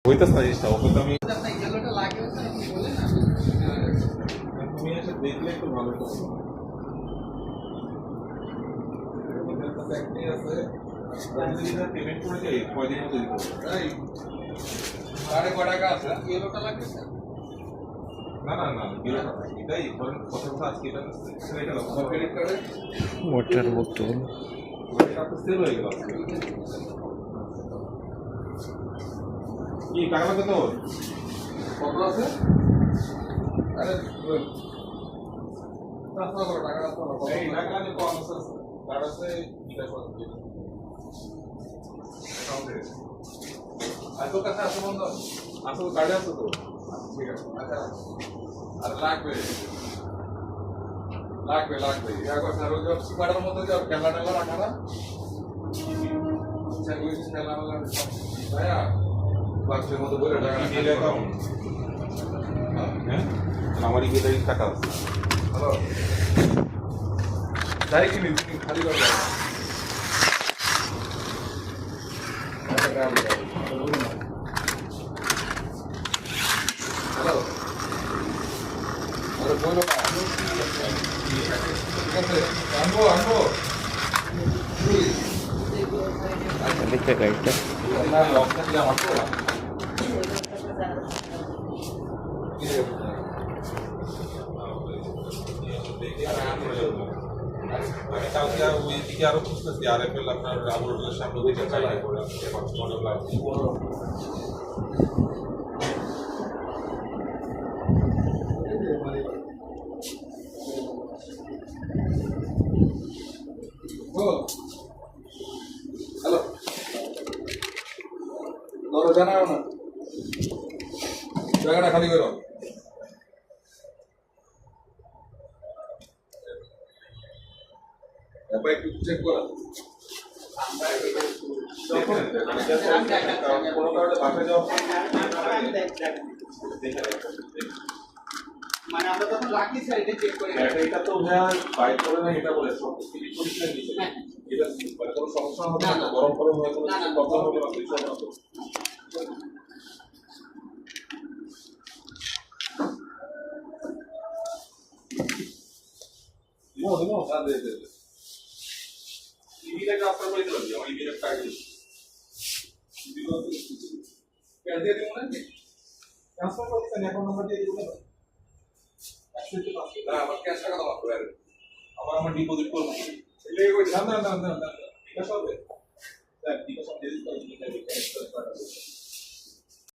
হইতাছ না জিনিসটা ওকে তো আমি তুমি এসে দেখলে একটু ভালো করো পেমেন্ট করে যাই কয়দিন মতো দিতে তাই সাড়ে কয় টাকা আছে কিলোটা লাগবে না না না কিলোটা এটাই ধরেন কথা কথা আজকে এটা ক্রেডিট কার্ডে ওয়াটার বোতল টাকা সেল হয়ে গেল কি টাকা লাগবে তো কত আছে আরে টাকা এই টাকা লাগে কম আছে কার্ড আছে বিকাশ আছে আর তোর কাছে আছে বন্ধ আছে তো কার্ডে আছে তো ঠিক আছে আচ্ছা আর লাগবে লাগবে লাগবে ইয়া কথা আর ওই সুপারের মধ্যে যে ক্যামেরা টালা রাখা না সেগুলো ক্যামেরা লাগবে ভাইয়া বাক্সের মধ্যে বলে টাকা দিলে অ্যাকাউন্ট হ্যাঁ আমার ইমেলে টাকা আছে হ্যালো তাই কি খালি করে হ্যালো আরে বলো না ঠিক আছে আনবো আনবো দেখতে গাড়িটা না লক থাকলে আমার তো আমি কালকে ওই দিকে আরো খুঁজতেছি আরএফএল আপনার রাবুল হোটেলের সামনে দিকে চালাই করে হ্যালো ধরো জানাও না জায়গাটা খালি করো একটু চেক করা কোনো কারণে বাসে যাওয়া মানে আমরা তখন রাখি স্যার এটা চেক করে এটা তো ভাইয়া বাইক করে না এটা বলে সব কিছু পরীক্ষা দিয়েছে এটা মানে কোনো সমস্যা হবে না গরম গরম হয়ে কোনো প্রবলেম হবে না বিষয় না তো দিমো দে দে টিভিটা ট্রান্সফার করে দিলাম আমার ইমেলের টাকা দিলো ক্যাশ দিয়ে দিমু না ট্রান্সফার করে দিছেন অ্যাকাউন্ট নাম্বার দিয়ে দিবো না আমার ক্যাশ টাকা দাও আমার ডিপোজিট করব এলে ওই না না না না ঠিক আছে হবে স্যার ঠিক আছে দিয়ে দিতে